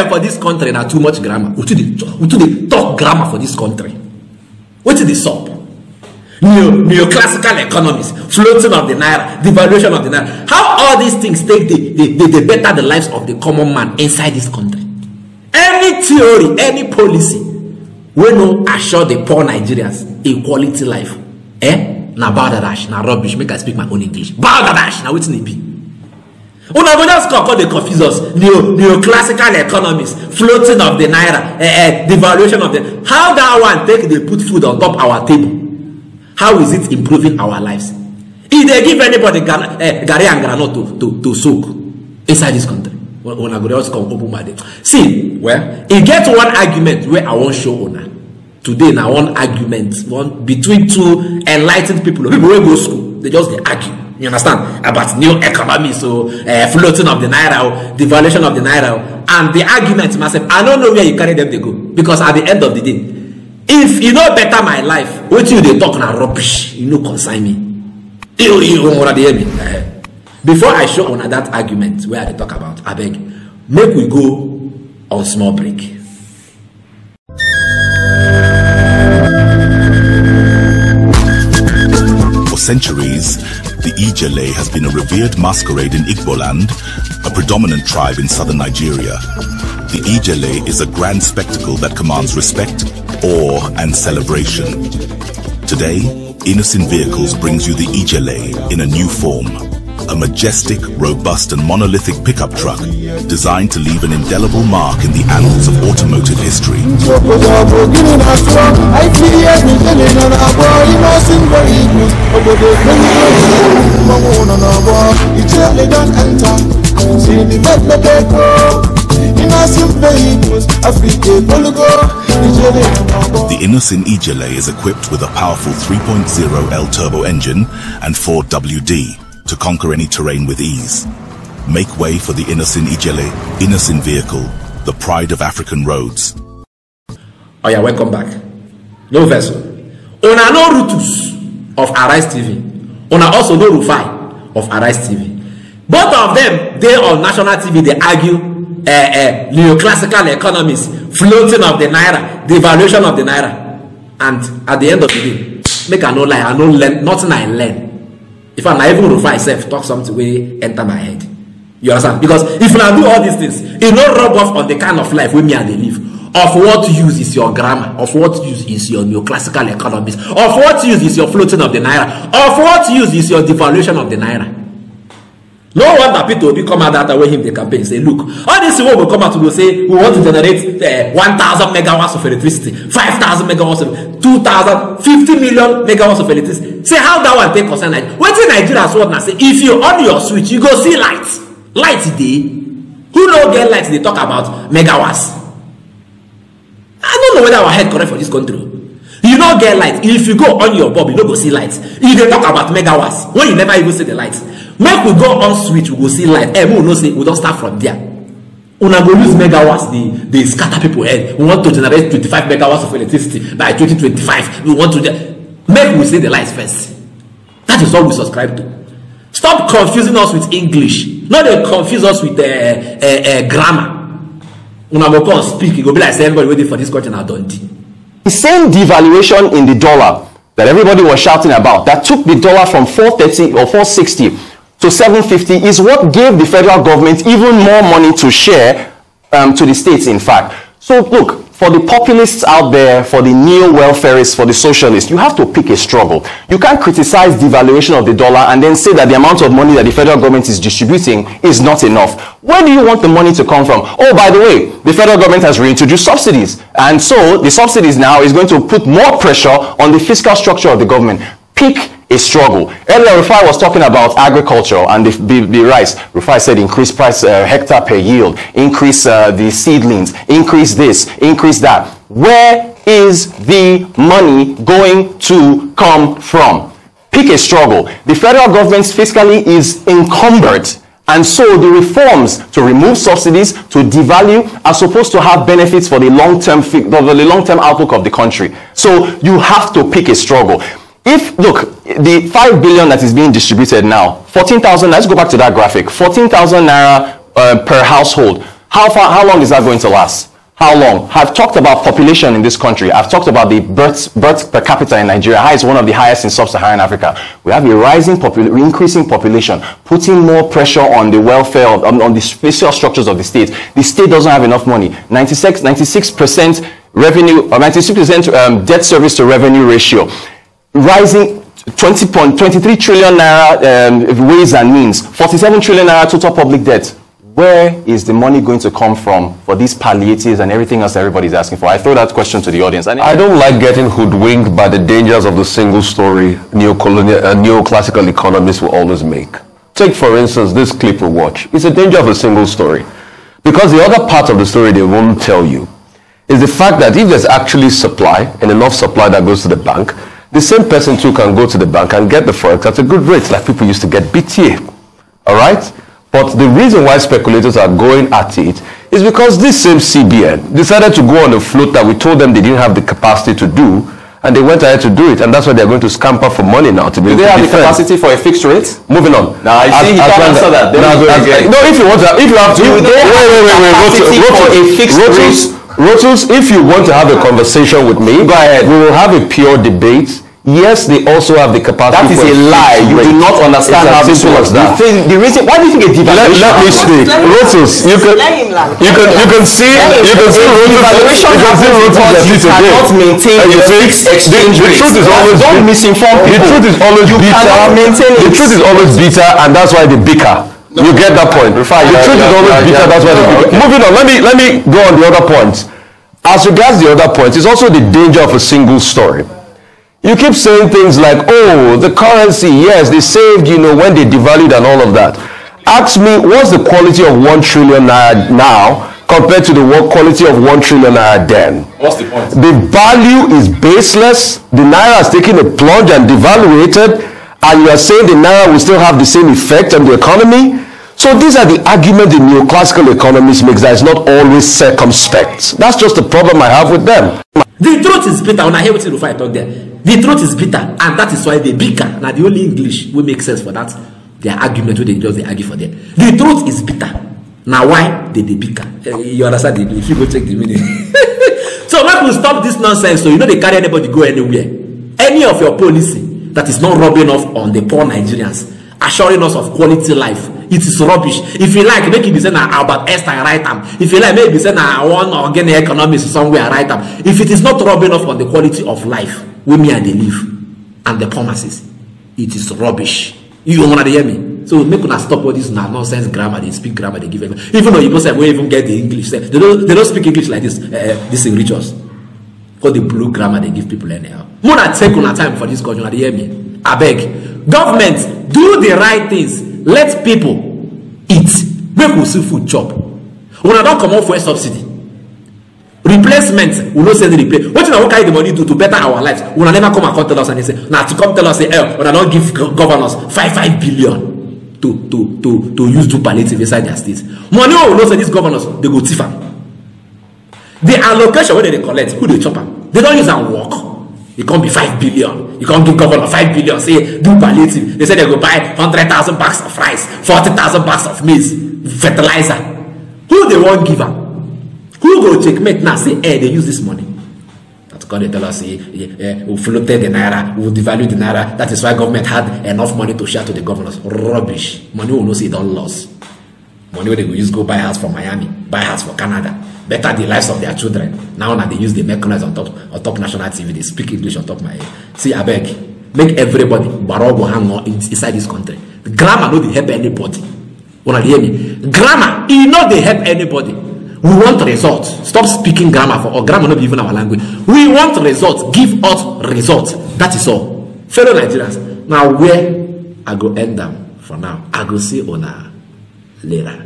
problem for this country now too much grammar. We too talk grammar for this country. What is the sub? Neoclassical economies, floating of the naira, devaluation of the naira. How all these things take the better the lives of the common man inside this country? Any theory, any policy, we no assure the poor Nigerians a quality life. Na balderdash, na rubbish. Make I speak my own English. Balderdash, na wetin e be. Una go just call they confuse us. Neoclassical economies, floating of the naira, devaluation of the. How that one take they put food on top our table? How is it improving our lives? If they give anybody gari and granola to soak inside this country, when I go just come open my day. See, well, it gets one argument where I won't show owner. Today, now one argument between two enlightened people who go school, they just argue. You understand? About new economy, so floating of the naira, devaluation of the naira, and the argument myself. I don't know where you carry them to go, because at the end of the day, if you know better my life, what you they talk na rubbish, you know consign me. You want to hear me? Before I show on that argument where they talk about, I beg, make we go on small break. For centuries, the Ijele has been a revered masquerade in Igboland, a predominant tribe in southern Nigeria. The Ijele is a grand spectacle that commands respect, awe, and celebration. Today, Innocent Vehicles brings you the Ijele in a new form. A majestic, robust, and monolithic pickup truck designed to leave an indelible mark in the annals of automotive history. The Innocent Ijele is equipped with a powerful 3.0 L turbo engine and 4WD to conquer any terrain with ease. Make way for the Innocent Ijele, Innocent Vehicle, the pride of African roads. Oh yeah, welcome back. No vessel. Una no Rutus of Arise TV. Una also no Rufai of Arise TV. Both of them, they on national TV, they argue neoclassical economies, floating of the naira, devaluation of the naira. And at the end of the day, make I no lie, I no learn, nothing I learn. If I'm not even Rufai myself, talk something way enter my head. You understand? Because if I do all these things, it no rub off on the kind of life we me and they live. Of what use is your grammar? Of what use is your neoclassical economies? Of what use is your floating of the naira? Of what use is your devaluation of the naira? No wonder people will come out that way him the campaign say, look, all these people will come out to say we want to generate 1,000 megawatts of electricity, 5,000 megawatts of 2,000, 50 million megawatts of electricity. Say how that one take concern Nigeria. What in Nigeria is what now say if you on your switch, you go see lights. Light day. Who no get lights they talk about megawatts? I don't know whether our head correct for this country. You don't get light. If you go on your bulb, you don't go see lights. If they talk about megawatts, when you never even see the lights. Make we go on switch, we go see light. We will not say we don't start from there. Una go use megawatts, they scatter people head. We want to generate 25 megawatts of electricity by 2025. We want to make we see the lights first. That is what we subscribe to. Stop confusing us with English. Not they confuse us with grammar. Una go come speak, it go be like say everybody waiting for this question now done. The same devaluation in the dollar that everybody was shouting about, that took the dollar from 430 or 460 to 750, is what gave the federal government even more money to share to the states, in fact. So look, for the populists out there, for the neo-welfarists, for the socialists, you have to pick a struggle. You can't criticize devaluation of the dollar and then say that the amount of money that the federal government is distributing is not enough. Where do you want the money to come from? Oh, by the way, the federal government has reintroduced subsidies. And so the subsidies now is going to put more pressure on the fiscal structure of the government. Pick a struggle. Earlier, Rufai was talking about agriculture and the rice. Rufai said increase price hectare per yield, increase the seedlings, increase this, increase that. Where is the money going to come from? Pick a struggle. The federal government fiscally is encumbered, and so the reforms to remove subsidies, to devalue, are supposed to have benefits for the long-term outlook of the country. So you have to pick a struggle. If, look, the 5 billion that is being distributed now, 14,000, let's go back to that graphic, 14,000 naira per household. How long is that going to last? How long? I've talked about population in this country. I've talked about the birth per capita in Nigeria. How it's one of the highest in sub-Saharan Africa. We have a increasing population, putting more pressure on the welfare on the spatial structures of the state. The state doesn't have enough money. 96% revenue, or 96% debt service to revenue ratio, rising 20.23 trillion naira ways and means, 47 trillion naira total public debt. Where is the money going to come from for these palliatives and everything else everybody's asking for? I throw that question to the audience. I don't like getting hoodwinked by the dangers of the single story neoclassical economists will always make. Take, for instance, this clip we watch. It's a danger of a single story. Because the other part of the story they won't tell you is the fact that if there's actually supply, and enough supply that goes to the bank, the same person too can go to the bank and get the forex at a good rate, like people used to get BTA. All right? But the reason why speculators are going at it is because this same CBN decided to go on a float that we told them they didn't have the capacity to do, and they went ahead to do it, and that's why they're going to scamper for money now to be able to defend. Do they have the capacity for a fixed rate? Moving on. Now, I see you can't answer that. No, if you want to, if you have to, Rotus, if you want to have a conversation with me, go ahead. We will have a pure debate. Yes, they also have the capacity. That is a lie. You do not understand how this works. Why do you think a devaluation? Let me speak. Rotus, you can see Rotus cannot maintain the fixed exchange rate. The truth is always don't misinform people. The truth is always bitter. The truth is always bitter, and that's why they bicker. You get that point. The truth is always bitter. That's why they bicker. Moving on. Let me go on the other points. As regards the other points, it's also the danger of a single story. You keep saying things like, oh, the currency, yes, they saved, when they devalued and all of that. Ask me, what's the quality of 1 trillion naira now compared to the quality of 1 trillion naira then? What's the point? The value is baseless. The naira has taken a plunge and devaluated, and you are saying the naira will still have the same effect on the economy? So these are the arguments the neoclassical economists make that is not always circumspect. That's just the problem I have with them. The truth is bitter. When I hear what you talk there, the truth is bitter, and that is why they bicker. Now the only English will make sense for that. Their argument, where they argue for them. The truth is bitter. Now why they bicker? You understand? If you go check the meaning. So when we stop this nonsense, so they carry anybody go anywhere. Any of your policy that is not rubbing off on the poor Nigerians, assuring us of quality life, it is rubbish. If you like, make it be saying about Esther write them. If you like, maybe saying one organic economics somewhere write them. If it is not rubbing off on the quality of life, where me and they live, and the promises, it is rubbish. You want to hear me? So make una stop all this nonsense grammar. They speak grammar. They give even though you must we even get the English. They don't speak English like this. This in rituals. For the blue grammar they give people anyhow. More than take on time for this country. Hear me? I beg. Government, do the right things. Let people eat. Make we see food chop. When I don't come off for a subsidy. Replacement, we no say the replace. What you know, what carry the money to better our lives? We will never come and tell us and say, now to come tell us, say, when I don't give governors 5 billion to use to palliative inside their states. Money we know say these governors they go thief am. The allocation where they collect, who they chop am? They don't use and work. It can't be 5 billion. You can't give governor 5 billion. Say do palliative. They say they go buy 100,000 bags of rice, 40,000 bags of maize, fertilizer. Who they won't give am? Who go checkmate now? Say, they use this money. That's God. They tell us, we floated the naira, we devalued the naira. That is why government had enough money to share to the governors. Rubbish. Money will not say don't loss. Money where they go use go buy house for Miami, buy house for Canada, better the lives of their children. Now they use the mechanized on top national TV. They speak English on top my head. See, I beg, make everybody barogo hang on inside this country. The grammar no they help anybody. Wanna hear me? Grammar, it not they help anybody. We want results. Stop speaking grammar or grammar not even our language. We want results. Give us results. That is all. Fellow Nigerians. Now where I go end them for now. I go see on later.